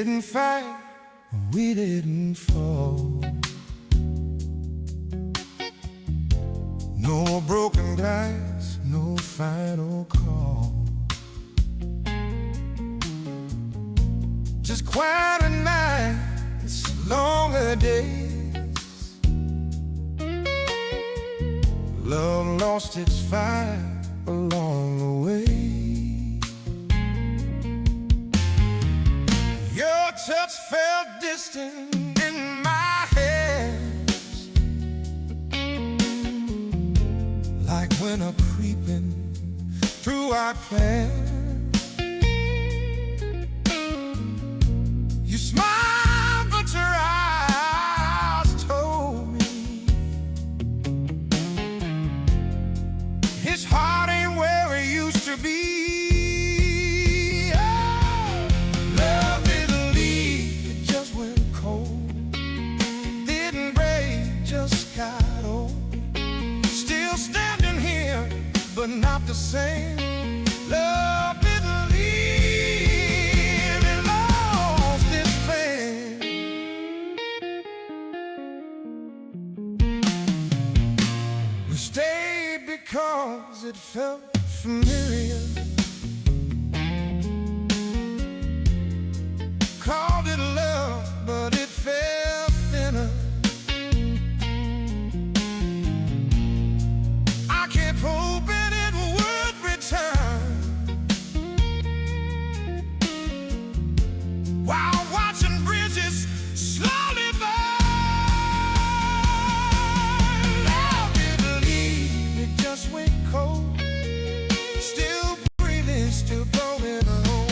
didn't fight, we didn't fall. No broken glass, no final call. Just quieter nights, longer days. Love lost its fire along the way. Your touch felt distant in my hands, like winter creeping through our plans. You smiled, but your eyes told me his heart ain't where it used to be. But not the same. Love didn't leave, it lost its flame. We stayed because it felt familiar. Called it love, but it felt thinner. I can't hope it while watching bridges slowly burn. Love didn't leave, it just went cold. Still breathing, still going home.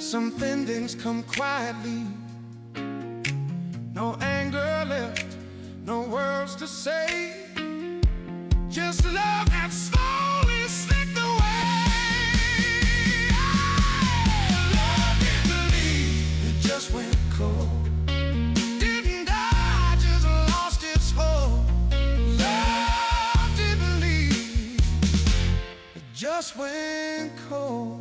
Some endings come quietly. No anger left, no words to say. Just love that slowly slipped away. Love didn't leave, it just went cold. Didn't die, just lost its hold. Love didn't leave, it just went cold.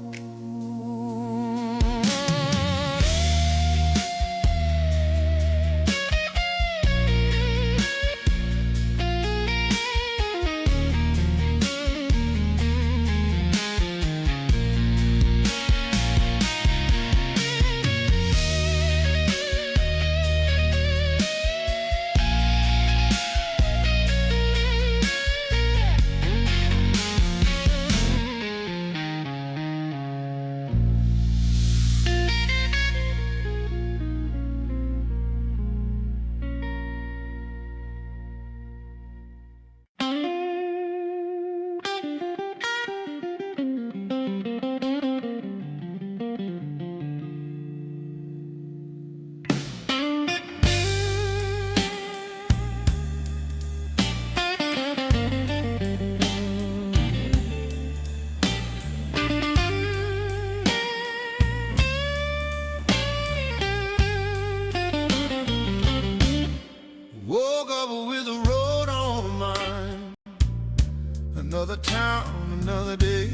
Another town, another day.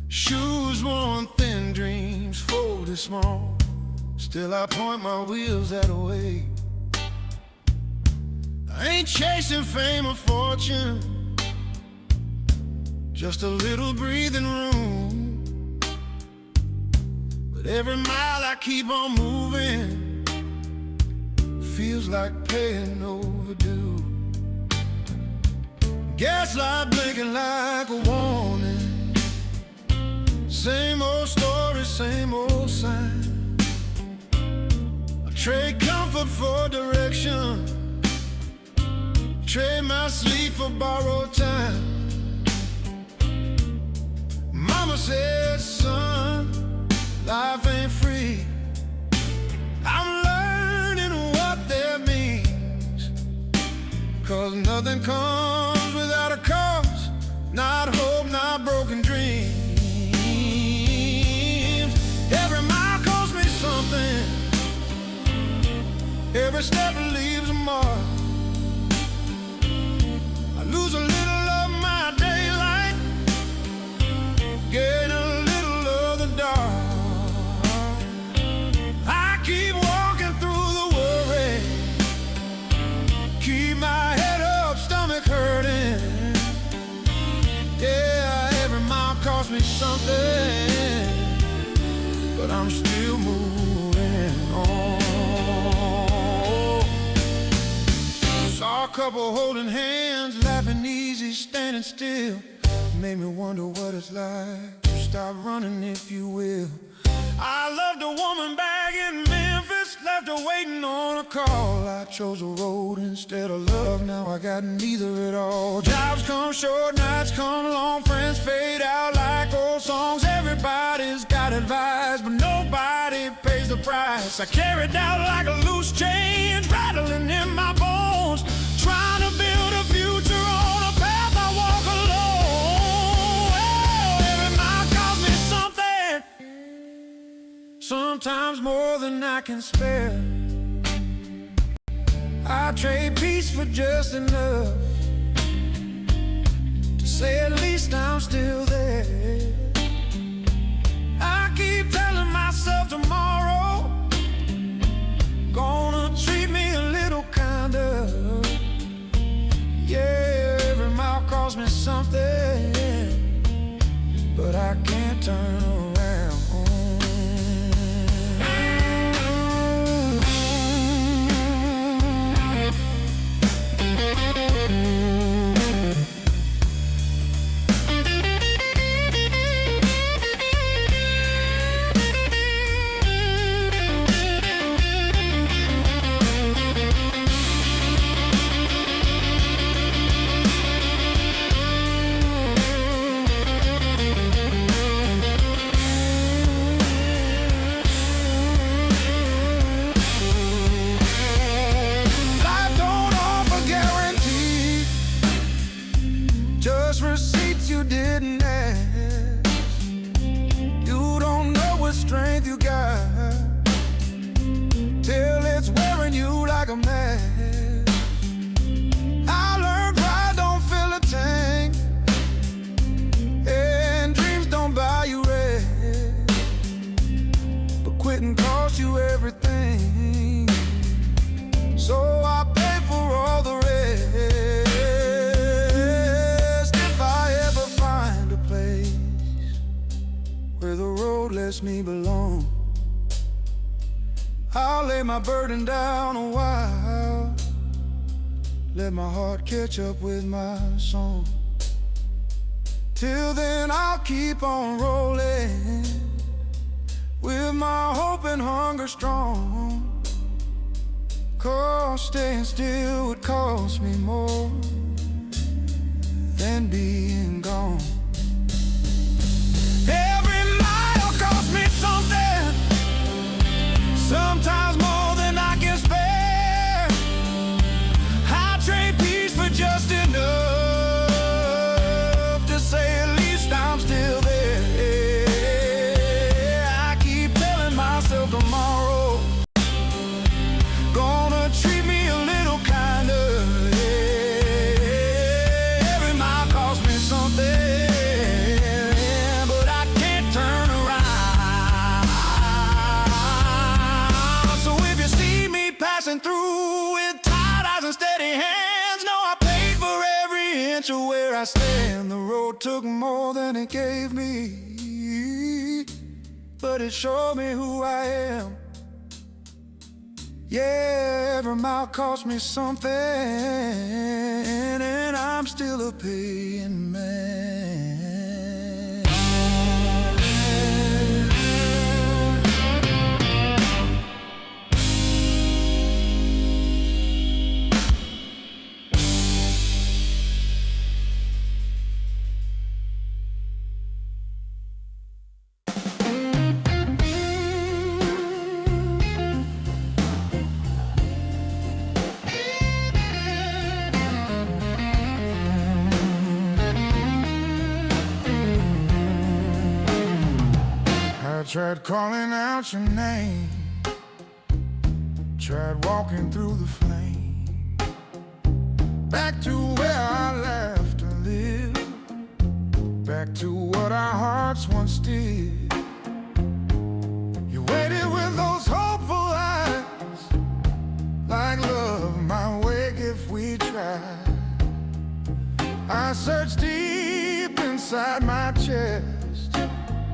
Shoes worn thin, dreams folded small. Still I point my wheels that way. I ain't chasing fame or fortune, just a little breathing room. But every mile I keep on moving feels like paying overdue. Gaslight blinking like a warning, saying look for direction, trade my sleep for borrowed time. Mama said, son, life ain't free. I'm learning what that means, 'cause nothing comes without a cost, not hope, not broken dreams. Every mile costs me something, every step leaves a mark. I lose a little of my daylight, gain a little of the dark. I keep walking through the worry, keep my head up, stomach hurting. Yeah, every mile costs me something, but I'm still moving on. Saw a couple holding hands, laughing easy, standing still. Made me wonder what it's like to stop running, if you will. I loved a woman back in Memphis, left her waiting on a call. I chose a road instead of love, now I got neither at all. Jobs come short, nights come long, friends fade out like old songs. Everybody's got advice, but nobody pays the price. I carried out like a loose change, rattling in my bones, trying to build a future on a path I walk alone. Well, every mile cost me something, sometimes more than I can spare. I trade peace for just enough to say at least I'm still there. I keep telling myself tomorrow gonna treat me a little kinder. Yeah, every mile costs me something, but I can't turn around. Receipts you didn't ask. You don't know what strength you got till it's wearing you like a mask. I learned pride don't fill a tank, and dreams don't buy you rest, but quitting costs you everything. So I pay for all the rest. Where the road lets me belong, I'll lay my burden down a while, let my heart catch up with my song. Till then I'll keep on rolling, with my hope and hunger strong. 'Cause staying still would cost me more than being gone. Sometimes more than I can spare. I trade peace for just enough to say at least I'm still there. I keep telling myself tomorrow gonna treat me a little kinder. Every mile costs me something, but I can't turn around. Passing through with tired eyes and steady hands, know I paid for every inch of where I stand. The road took more than it gave me, but it showed me who I am. Yeah, every mile cost me something, and I'm still a paying man. I tried calling out your name, tried walking through the flame, back to where I left to live, back to what our hearts once did. You waited with those hopeful eyes, like love might wake if we tried. I searched deep inside my chest,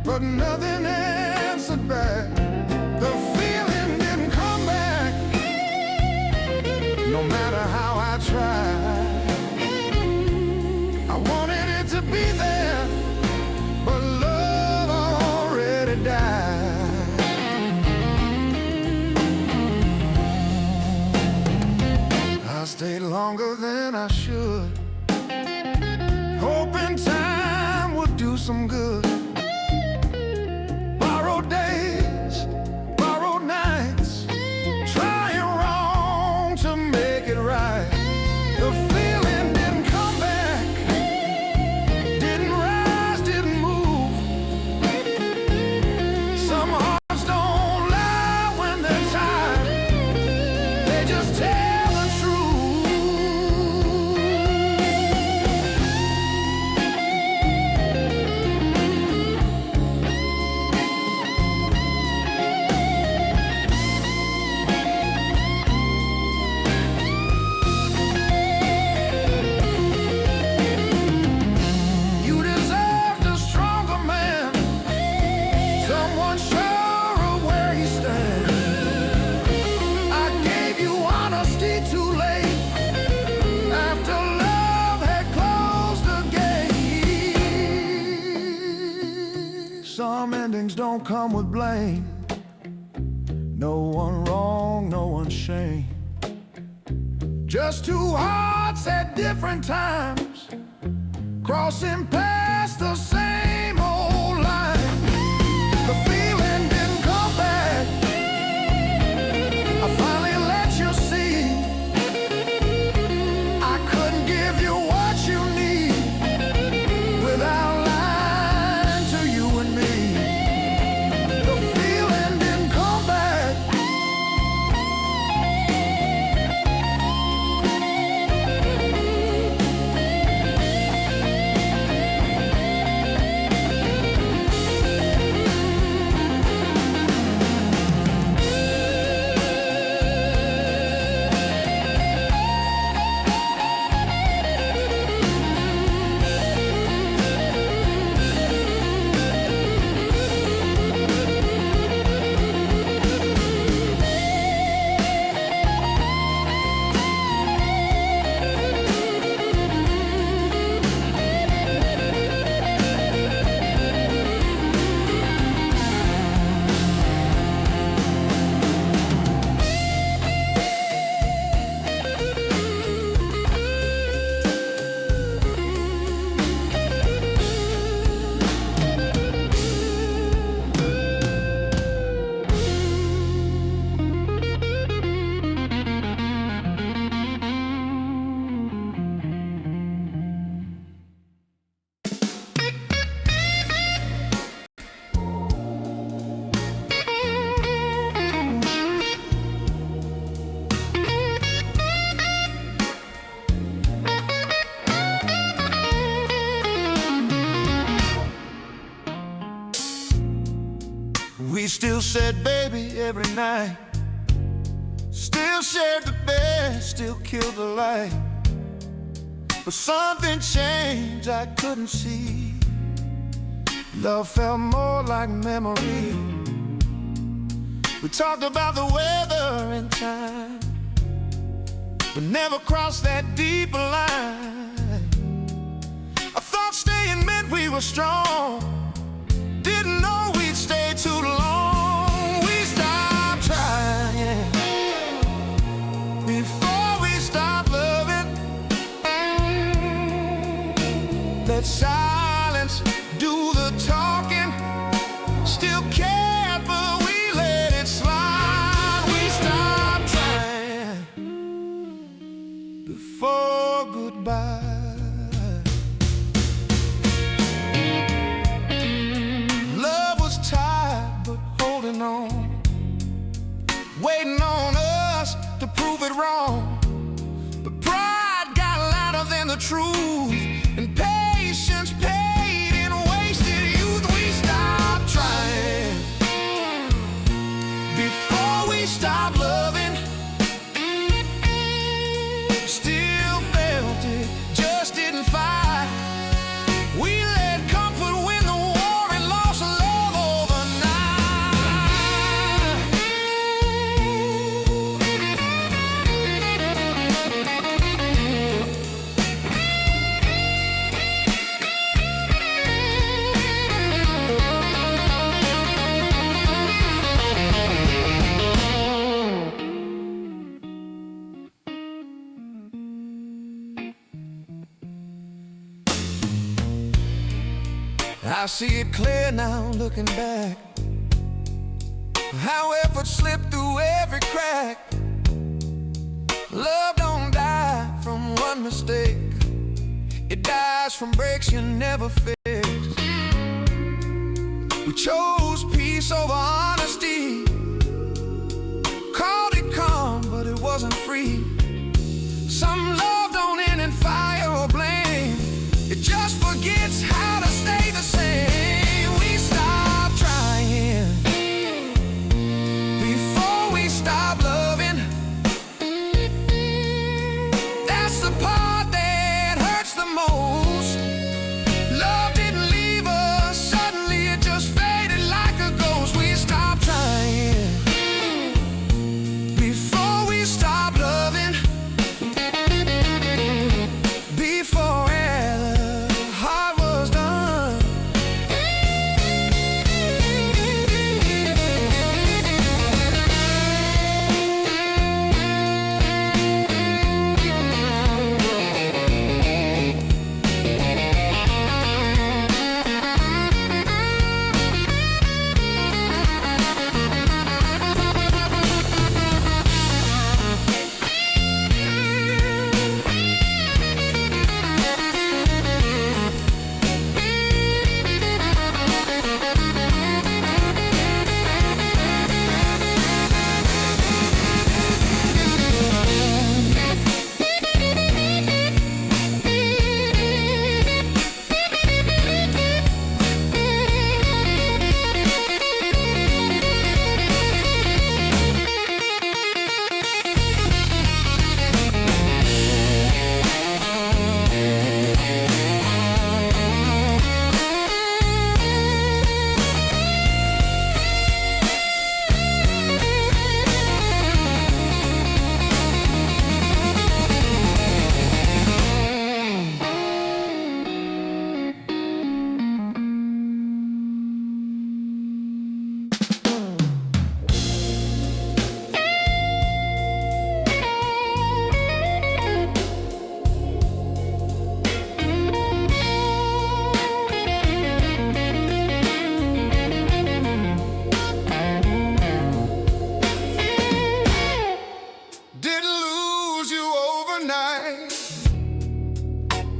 but nothing answered back. The feeling didn't come back, no matter how I tried. I wanted it to be there, but love already died. I stayed longer than I should, hoping time would do some good. Borrowed days, borrowed nights, trying wrong to make it right. The feeling didn't come back, didn't rise, didn't move. Some hearts don't lie when they're tired, they just tell the truth. Some endings don't come with blame, no one wrong, no one shame. Just two hearts at different times, crossing past the same old line. The feeling didn't come back, I finally let you see I couldn't give you what you need without lying to you and me. The feeling didn't come back, we still said baby every night, still shared the bed, still killed the light. But something changed I couldn't see. Love felt more like memory. We talked about the weather and time, but never crossed that deeper line. I thought staying meant we were strong, didn't know we'd stay too long. We stopped trying before we stopped loving. Let silence do the talking. Still cared, but we let it slide. We stopped trying before goodbye. Love I see it clear now looking back, how effort slipped through every crack. Love don't die from one mistake, it dies from breaks you never fixed. We chose peace over honesty, called it calm, but it wasn't free. Some love don't end in fire or blame, it just forgets how to stay the same. We stop trying before we stop loving. That's the part that hurts the most. Love didn't leave us suddenly, it just faded like a ghost. We stop trying before we stop loving, before the heart was done.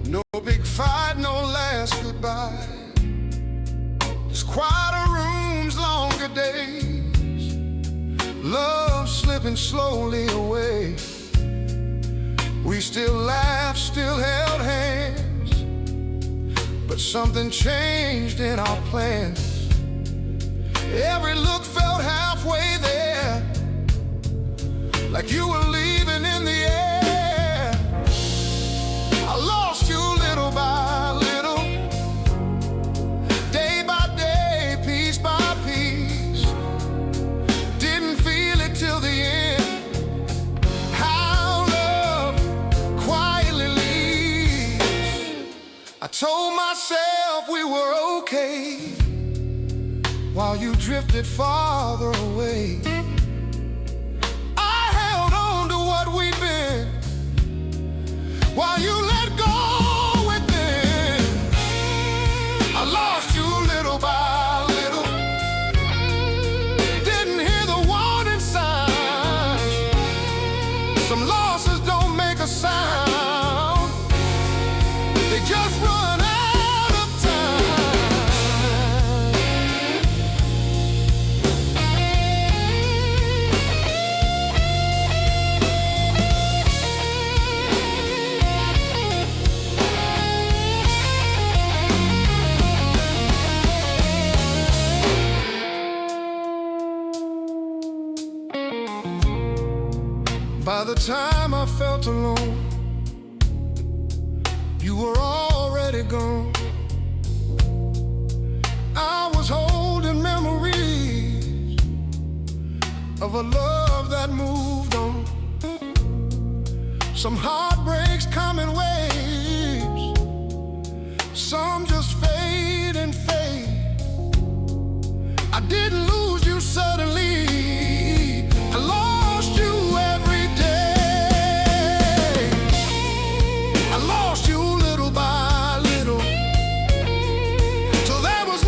No big fight, no last goodbye, just quieter rooms, longer days, love slipping slowly away. We still laughed, still held hands, but something changed in our plans. Every look felt halfway there, like you were leaving in the air. I lost you little by little, day by day, piece by piece. Didn't feel it till the end, how love quietly leaves. I told myself we were okay, while you drifted farther away. I held on to what we'd been, while you let go within. I lost you little by little, didn't hear the warning signs. Some losses don't make a sound, they just run out of time. By the time I felt alone, you were already gone. I was holding memories of a love that moved on. Some heartbreaks come in waves, some just fade and fade. I didn't lose you suddenly, I lost you every day. I lost you little by little, till there was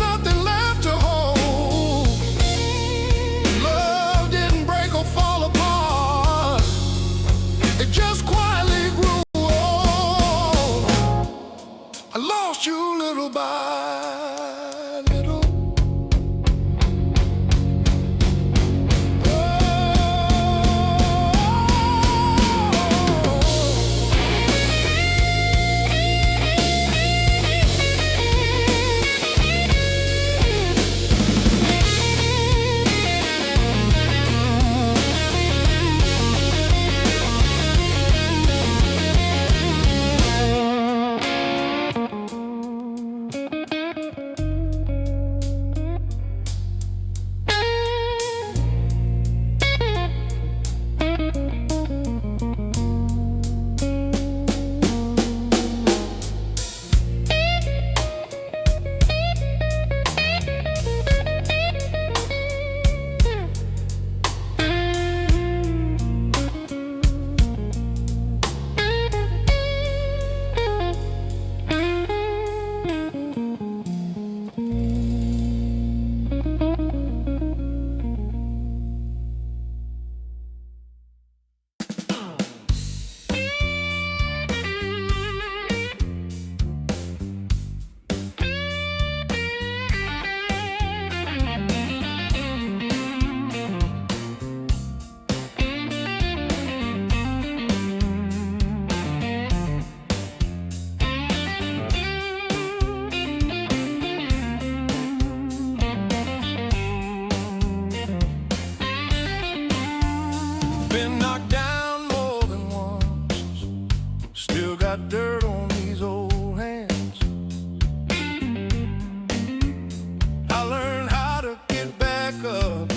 back up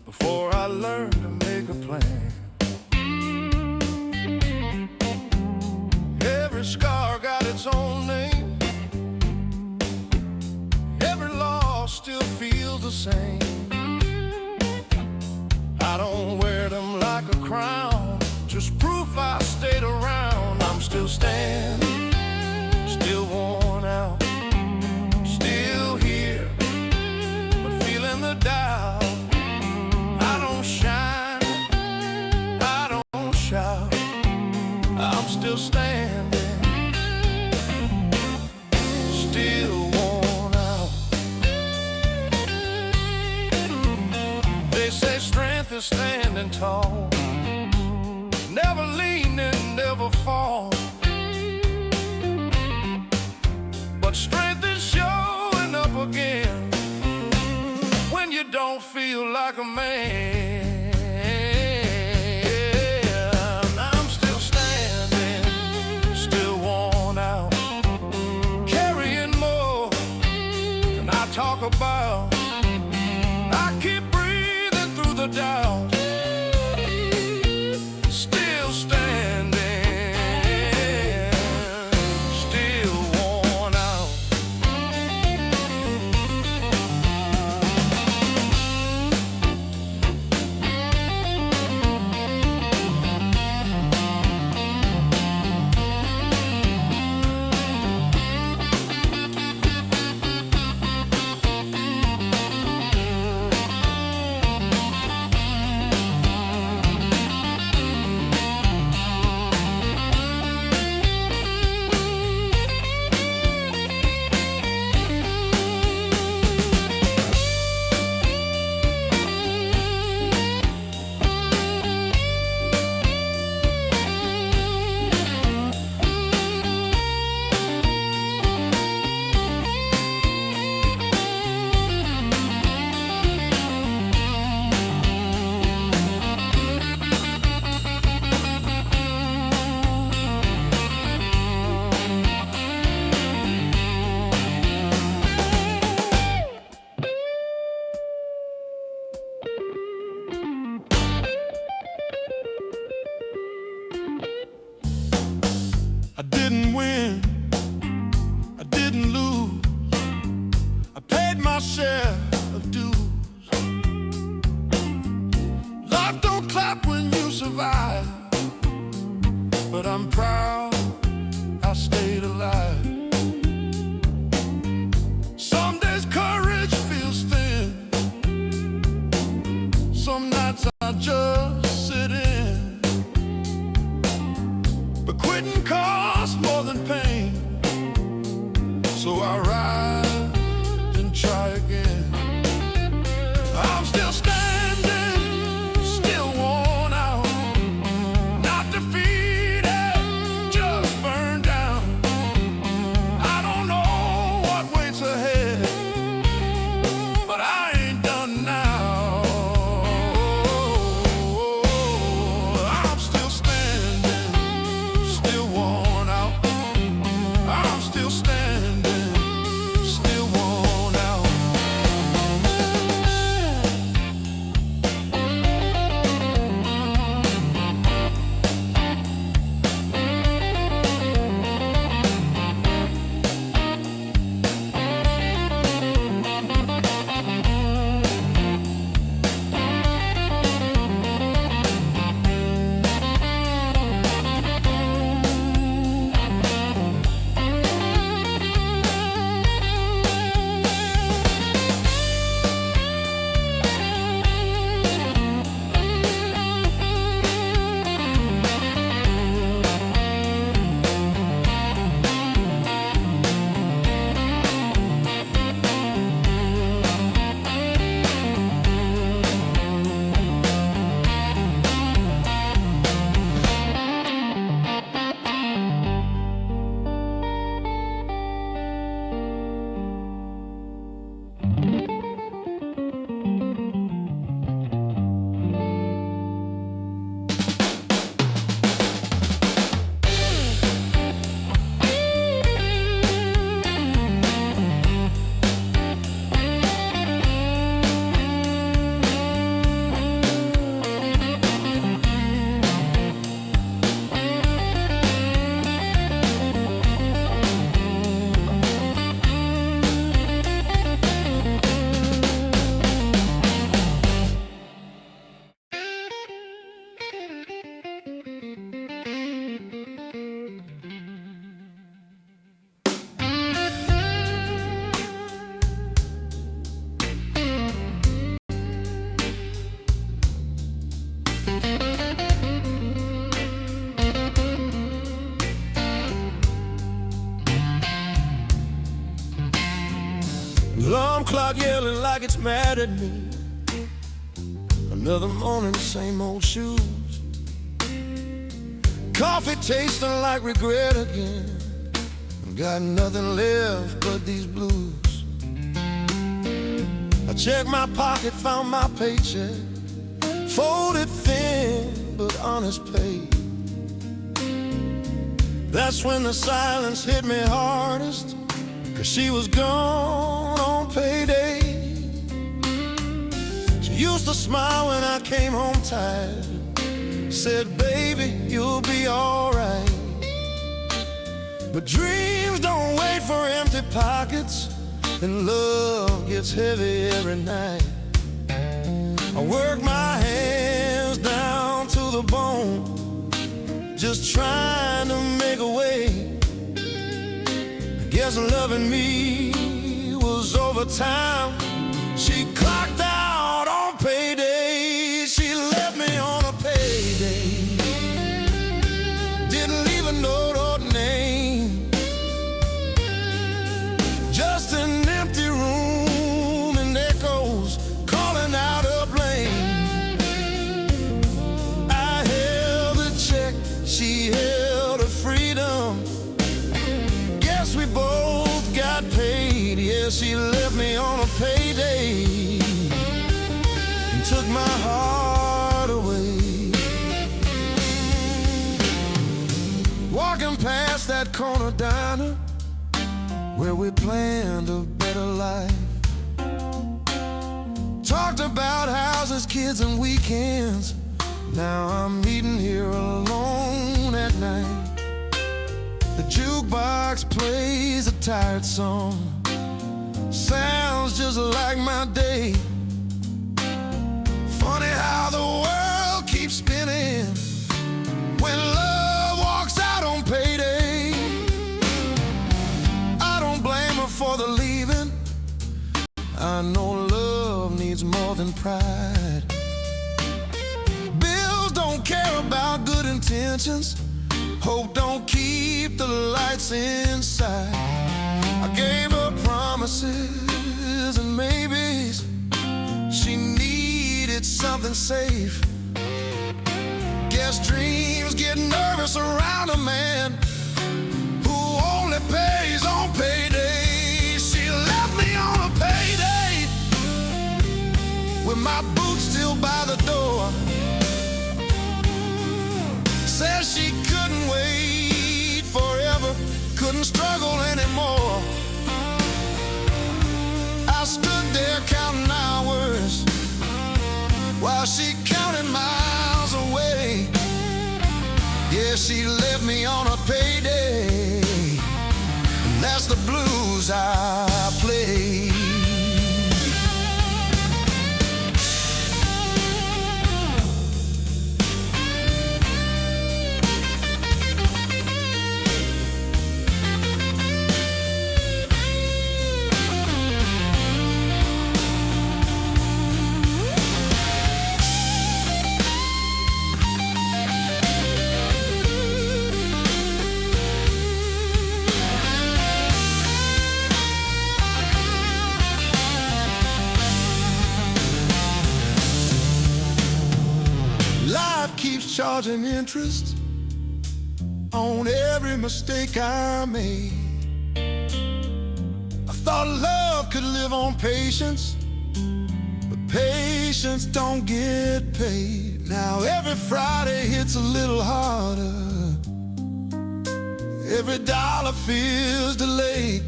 before I learn to make a plan. Every scar got its own name. Every loss still feels the same. I don't wear them like a crown, just proof I stayed around. I'm still standing, still worn out, still here, but feeling the doubt. I don't shine, I don't shout, I'm still standing, still worn out. They say strength is standing tall, never leaning, never fall. But strength is showing up again when you don't feel like a man. I'm still standing, still worn out, carrying more than I talk about. I keep breathing through the doubt, still standing, still worn out. I didn't win, I didn't lose, I paid my share of dues. Life don't clap when you survive, but I'm proud I stayed alive. Some days courage feels thin, some nights I just sit in, but quitting costs more than pain, so I rise and try again. I'm still standing, still worn out, not defeated, Alarm clock yelling like it's mad at me. Another morning, same old shoes. Coffee tasting like regret again. Got nothing left but these blues. I checked my pocket, found my paycheck, folded thin but honest pay. That's when the silence hit me hardest, 'cause she was gone on payday. She used to smile when I came home tired, said, baby, you'll be alright. But dreams don't wait for empty pockets, and love gets heavy every night. I work my hands down to the bone, just trying to make a way. I guess loving me was overtime. She clocked out on payday. She left me on a payday. Didn't leave a note or name, just an empty room and echoes calling out her blame. I held a check, she held her freedom. Guess we both got paid. Yeah, she left me on a payday and took my heart away. Walking past that corner diner where we planned a better life, talked about houses, kids, and weekends. Now I'm eating here alone at night. The jukebox plays a tired song, sounds just like my day. Funny how the world keeps spinning when love walks out on payday. I don't blame her for the leaving. I know love needs more than pride. Bills don't care about good intentions. Hope don't keep the lights inside. I gave her promises and maybes. She needed something safe. Guess dreams get nervous around a man who only pays on payday. She left me on a payday with my boots still by the door. Says she couldn't wait forever, couldn't struggle anymore. I stood there counting hours while she counted miles away. Yeah, she left me on a payday, and that's the blues I play. Keeps charging interest on every mistake I made. I thought love could live on patience, but patience don't get paid. Now every Friday hits a little harder, every dollar feels delayed.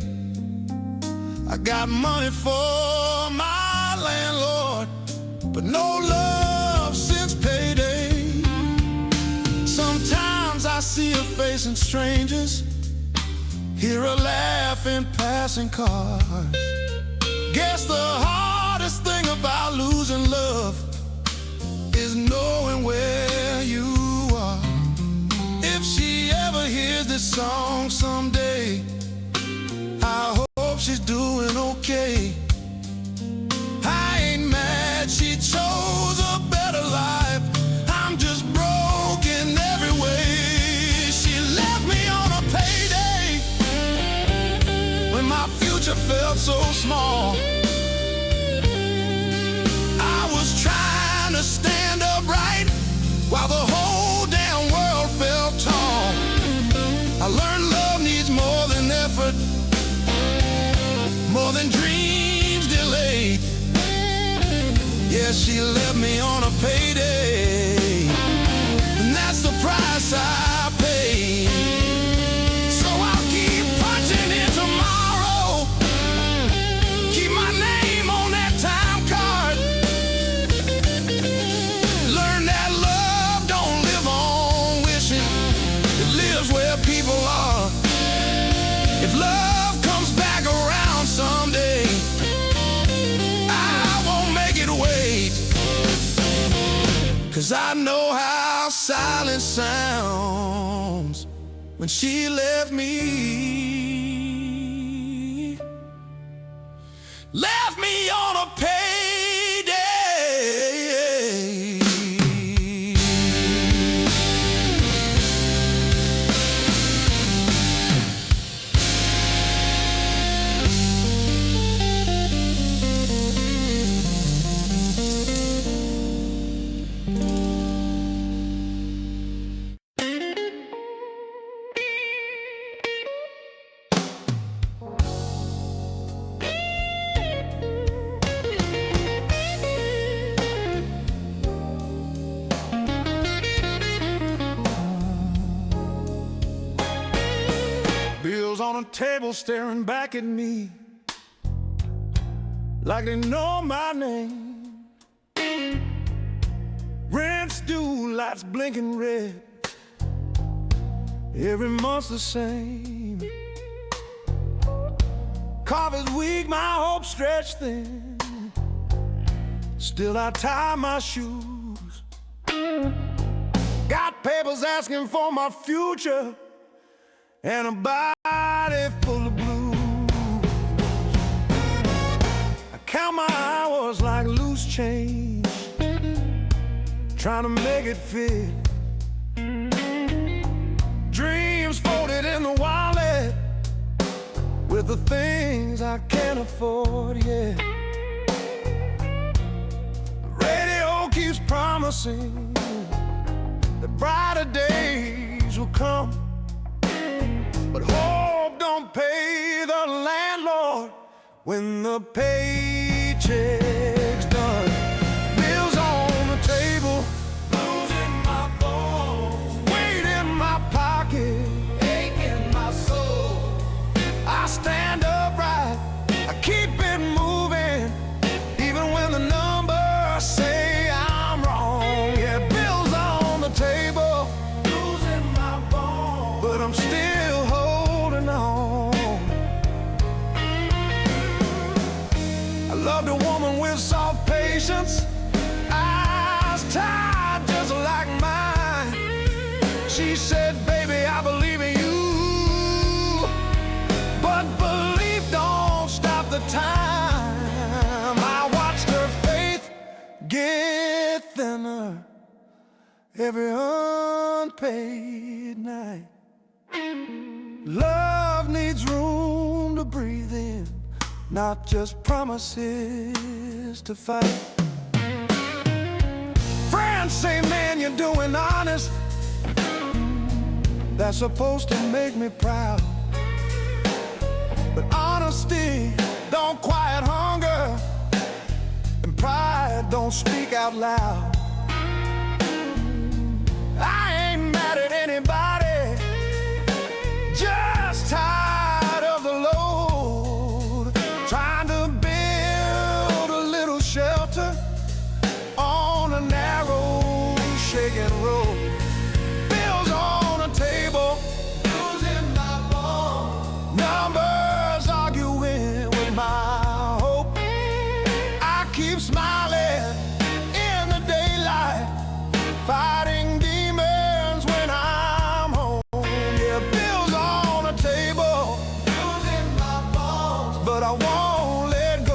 I got money for my landlord, but no love since payday. Sometimes I see her facing strangers, hear her laugh in passing cars. Guess the hardest thing about losing love is knowing where you are. If she ever hears this song someday, I hope she's doing okay. I ain't mad, she chose a better life. I'm just broken every way. She left me on a payday when my future felt so Yeah, she left me on a payday, and that's the price I pay. So I'll keep punching in tomorrow, keep my name on that time card. Learn that love don't live on wishing, it lives where people are. If love comes back around someday, I won't make it wait, 'cause I know how silence sounds when she left me. Left me on a payday. Bills on a table staring back at me like they know my name. Rent's due, lights blinking red, every month's the same. Coffee's weak, my hope stretched thin, still I tie my shoes. Got papers asking for my future and a body full of blues. I count my hours like loose change, trying to make it fit. Dreams folded in the wallet with the things I can't afford yet. The radio keeps promising that brighter days will come, but hope don't pay the landlord when the paycheck's done. Bills on the table, blues in my bones, weight in my pocket, ache in my soul. I stand upright, I keep it moving, even when the numbers say I'm wrong. Yeah, bills on the table, blues in my bones, but I'm still holding on. I loved a woman with soft patience, eyes tied just like mine. She said, baby, I believe in you, but belief don't stop the time. I watched her faith get thinner every unpaid night. Love needs room to breathe in, not just promises to fight. Friends say, man, you're doing honest, that's supposed to make me proud. But honesty don't quiet hunger, and pride don't speak out loud. I ain't mad at anybody, just tired of the load, trying to build a little shelter on a narrow, shaking road. Bills on the table, blues in my bones, numbers arguing with my hope. I keep smiling in the daylight, fighting demons when I'm home. Yeah, bills on the table, blues in my bones, but I won't let go.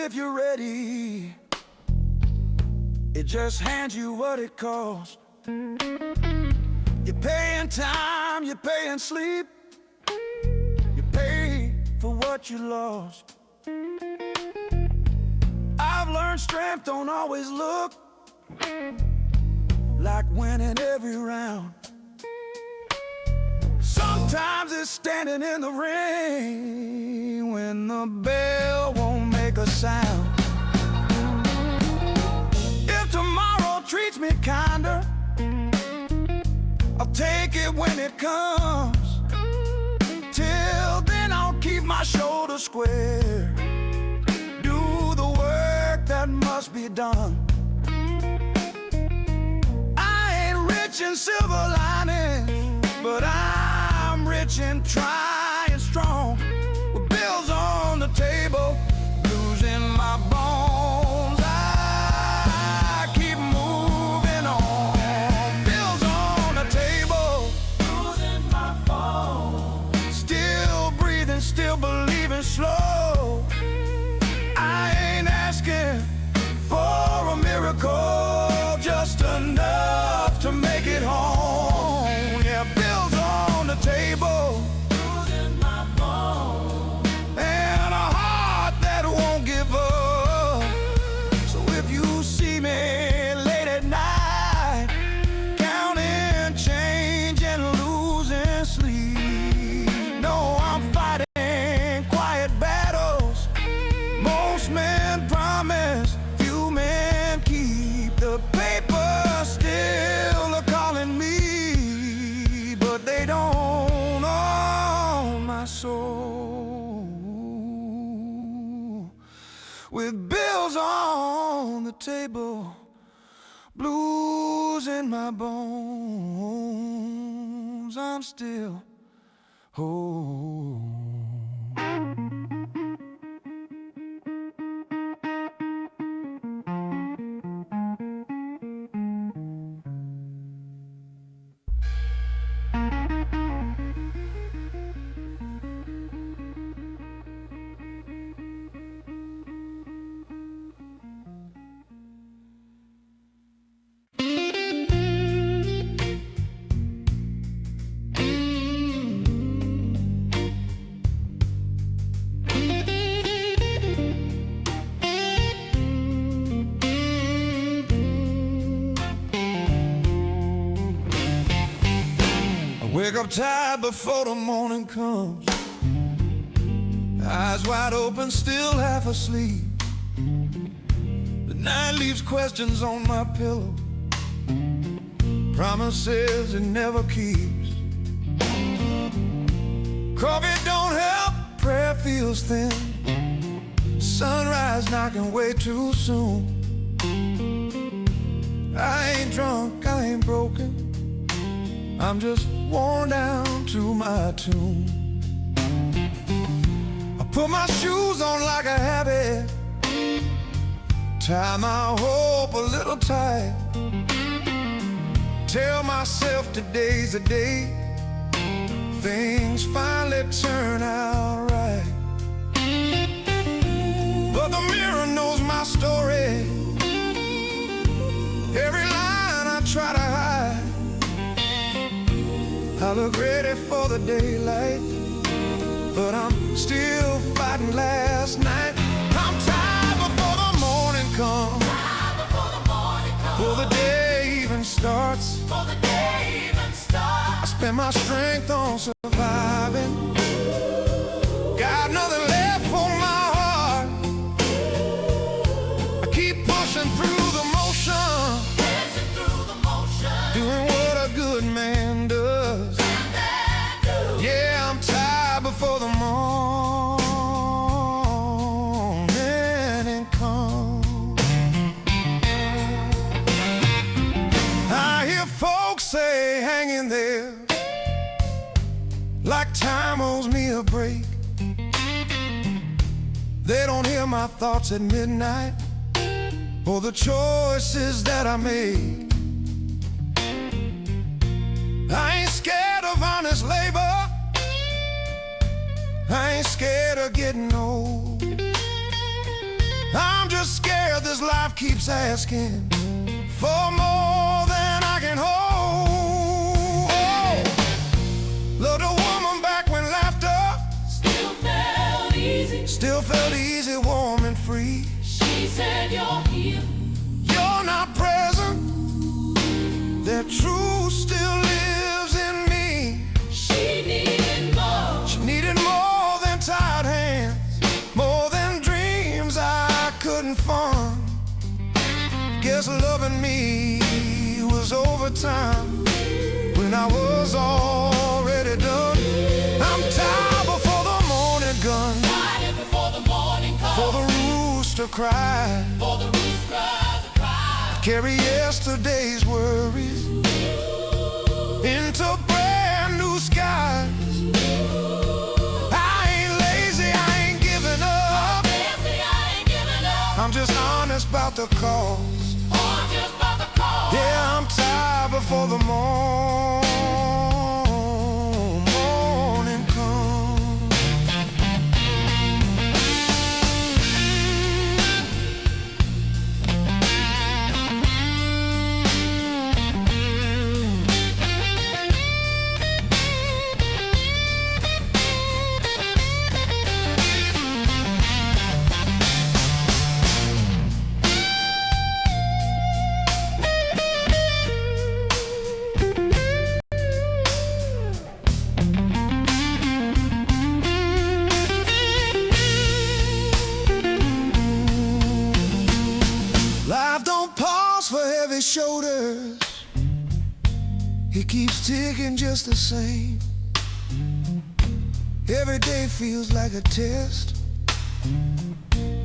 if you're ready. It just hands you what it costs. You're paying time, you're paying sleep, you pay for what you lost. I've learned strength don't always look like winning every round. Sometimes it's standing in the rain when the bell won't make a sound. If tomorrow treats me kinder, I'll take it when it comes. Till then I'll keep my shoulders square, do the work that must be done. I ain't rich in silver linings, but I'm rich in trying strong. With bills on the table, losing my bones, I keep moving on. Bills on the table, losing my bones, still breathing, still believing slow. I ain't asking for a miracle, just enough to make it home. Yeah, bills on the table, losing my bones, and a heart that won't give up. So if you see me late at night, counting change and losing sleep, know I'm fighting quiet battles. Most men promise, few men keep. The paper still are calling me, but they don't own my soul. With bills on the table, blues in my bones, I'm still home. Wake up tired before the morning comes, eyes wide open, still half asleep. The night leaves questions on my pillow, promises it never keeps. Coffee don't help, prayer feels thin, sunrise knocking way too soon. I ain't drunk, I ain't broken, I'm just worn down to my tune. I put my shoes on like a habit, tie my hope a little tight, tell myself today's the day things finally turn out right. But the mirror knows my story, every line I try to hide. I look ready for the daylight, but I'm still fighting last night. I'm tired before the morning comes, before the day even starts. I spend my strength on surviving, got nothing left for my heart. I keep pushing through the motion, doing what a good man does. Yeah, I'm tired before the morning comes. I hear folks say, hang in there, like time owes me a break. They don't hear my thoughts at midnight, or the choices that I made. I ain't scared of honest labor, I ain't scared of getting old. I'm just scared this life keeps asking for more than I can hold. Loved a woman back when laughter still felt easy, warm and free. She said you're here, you're not present, that truth still lives in me. She needed more than tired hands, more than dreams I couldn't fund. Guess loving me was overtime when I was already done. I'm tired before the morning gun, tired before the morning comes, for the rooster cry, for the rooster cries a cry. Carry yesterday's worries into brand new skies. I ain't lazy, I ain't giving up. I'm just honest about the cause. Yeah, I'm tired before the morning comes. Life don't pause for heavy shoulders, it keeps ticking just the same. Every day feels like a test,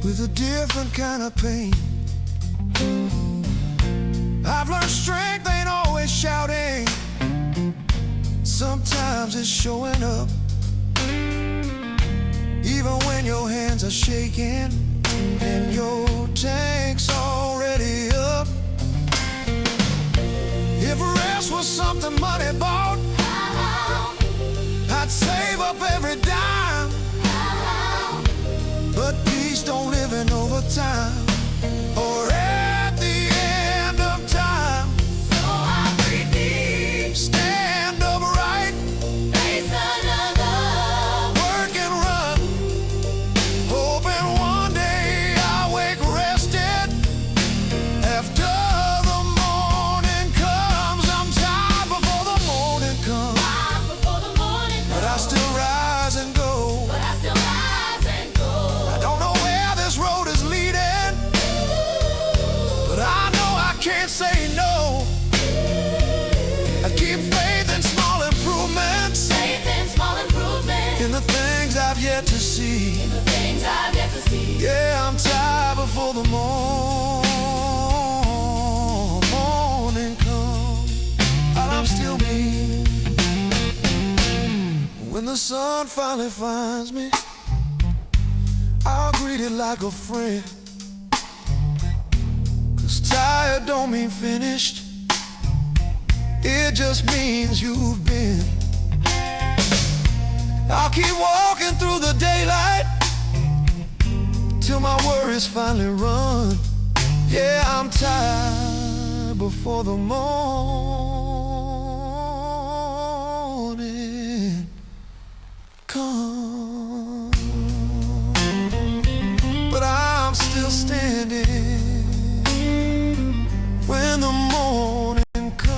with a different kind of pain. I've learned strength ain't always shouting, sometimes it's showing up. Even when your hands are shaking and your tank's already up. If rest was something money bought, I'd save up every dime. But peace don't live in overtime or at the end of time. So I breathe deep, stand upright, face another, work and run, hoping one day I'll wake rested after the morning comes. I'm tired before the morning comes, but I still rise and go. I don't know where this road is leading, but I know I can't say no. I keep faith in small improvements, in the things I've yet to see. Yeah, I'm tired before the morning comes, while I'm still me. When the sun finally finds me, I'll greet it like a friend, 'cause tired don't mean finished, it just means you've been. I'll keep walking through the daylight till my worries finally run. Yeah, I'm tired before the morning comes, but I'm still standing when the morning comes.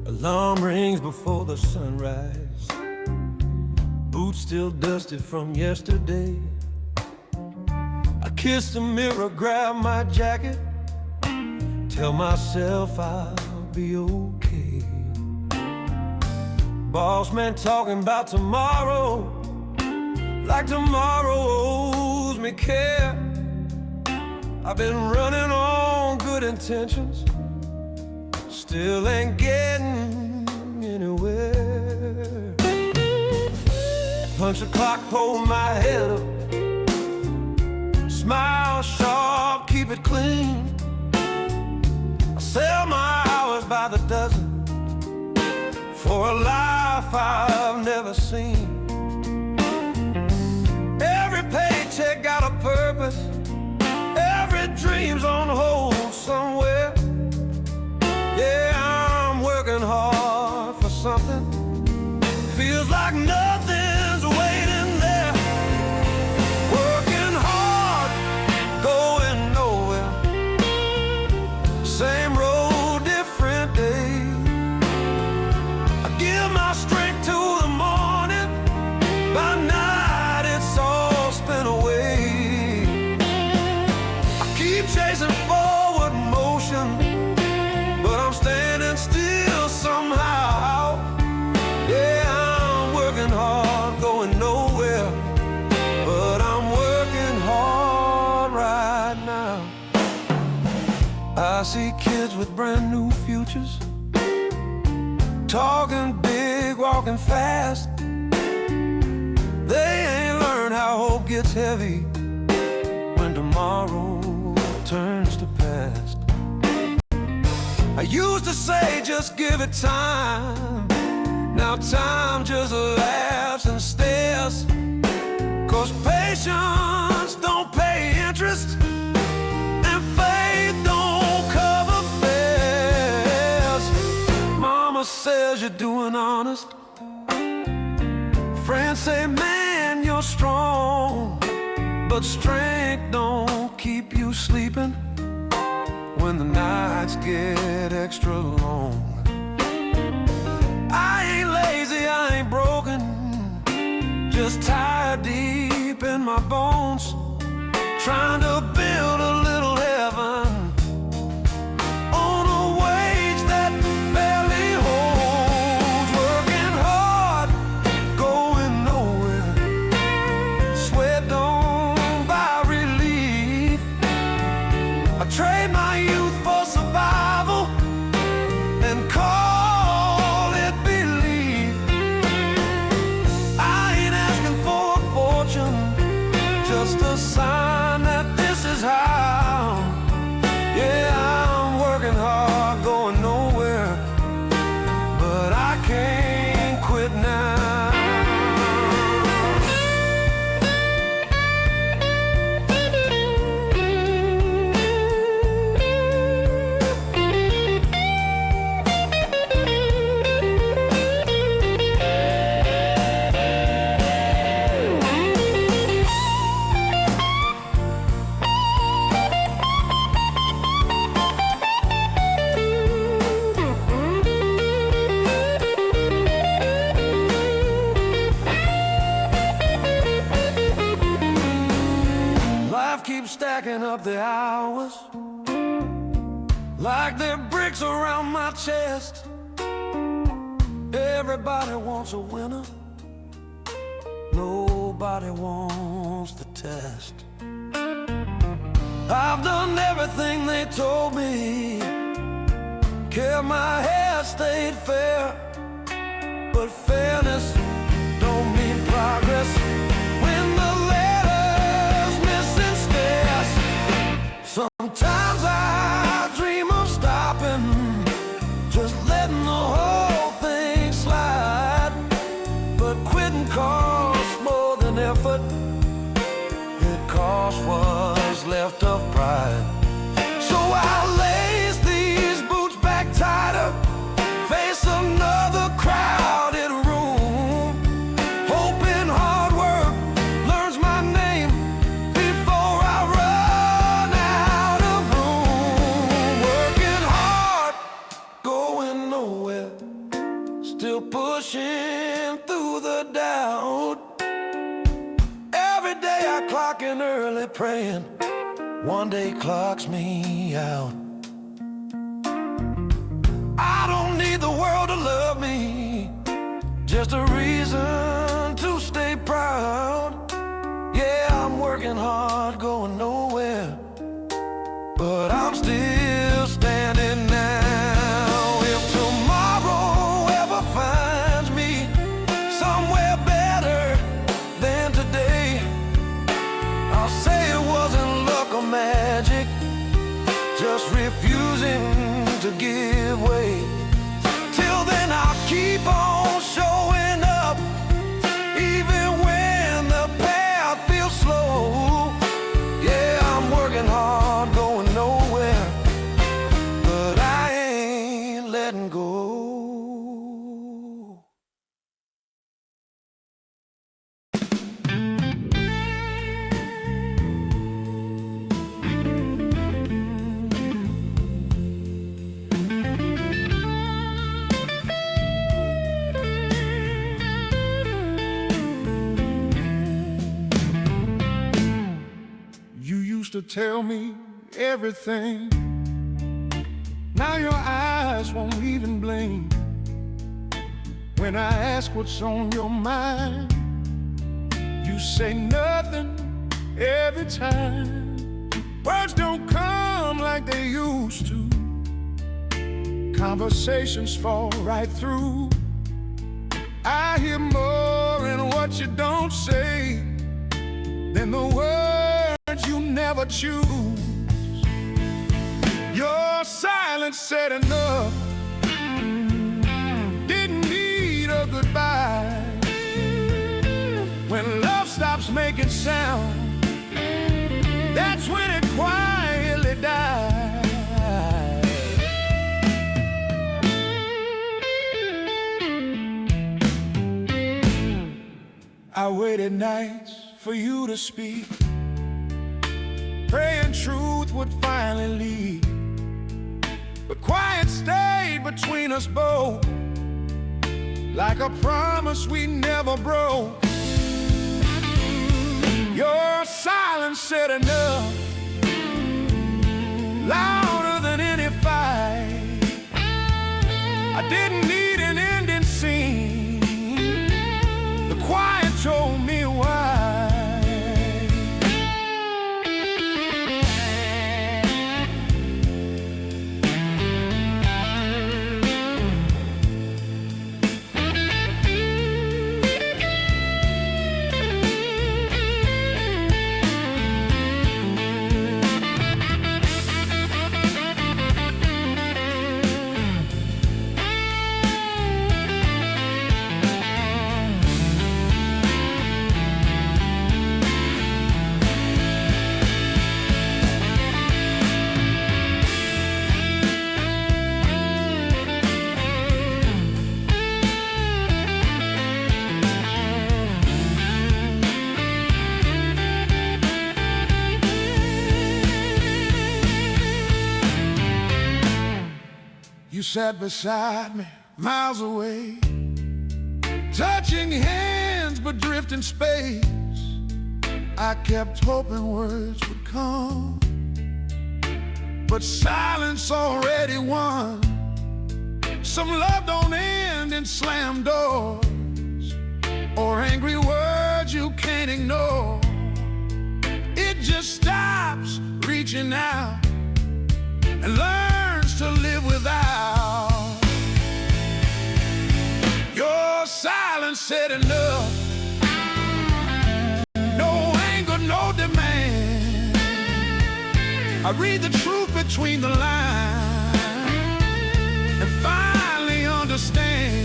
Alarm rings before the sunrise, boots still dusty from yesterday. I kiss the mirror, grab my jacket, tell myself I'll be okay. Boss man talking about tomorrow, like tomorrow owes me care. I've been running on good intentions, still ain't getting anywhere. Punch the clock, hold my head up, smile sharp, keep it clean. I sell my hours by the dozen for a life I've never seen. Every paycheck got a purpose, every dream's on hold somewhere. Yeah, I'm working hard for something, feels like nothing's waiting there. Working hard, going nowhere, same road, different day. I give my strength to the morning, by night it's all spent away. I keep chasing forward motion, but I'm standing still somehow. Yeah, I'm working hard, going nowhere, but I'm working hard right now. I see kids with brand new futures, talking big, walking fast. They ain't learned how hope gets heavy when tomorrow turns to past. I used to say just give it time, now time just laughs and stares. 'Cause patience don't pay interest, and faith don't cover fares. Mama says you're doing honest, friends say man you're strong, but strength don't keep you sleeping when the nights get extra long. I ain't lazy, I ain't broken, just tired deep in my bones, trying to build a little heaven on a wage that barely holds. Working hard, going nowhere, sweat don't buy relief. I trade my youth for survival and call it belief. I ain't asking for a fortune, just a sign that this is how. Yeah, I'm working hard, going nowhere, but I can't quit now. Keep stacking up the hours like they're bricks around my chest. Everybody wants a winner, nobody wants the test. I've done everything they told me, kept my hair, stayed fair, but fairness don't mean progress when the sometimes I dream of stopping, just letting the whole thing slide. But quitting costs more than effort, it costs what's left of pride. So I lace these boots back tighter, face another crowded room, hoping hard work learns my name before I run out of room. Working hard, going nowhere, still pushing through the doubt. Every day I clock in early, praying one day clocks me out. I don't need the world to love me, just a reason to stay proud. Yeah, I'm working hard, going nowhere, to tell me everything. Now your eyes won't even blink when I ask what's on your mind. You say nothing every time. Words don't come like they used to. Conversations fall right through. I hear more in what you don't say than the words you never choose. Your silence said enough, didn't need a goodbye. When love stops making sound, that's when it quietly dies. I waited nights for you to speak, praying truth would finally lead. But quiet stayed between us both, like a promise we never broke. Your silence said enough, louder than any fight. I didn't need an ending scene, the quiet told me why. You sat beside me, miles away, touching hands but drifting space. I kept hoping words would come, but silence already won. Some love don't end in slammed doors, or angry words you can't ignore. It just stops reaching out and learns to live without. Your silence said enough, no anger, no demand. I read the truth between the lines and finally understand.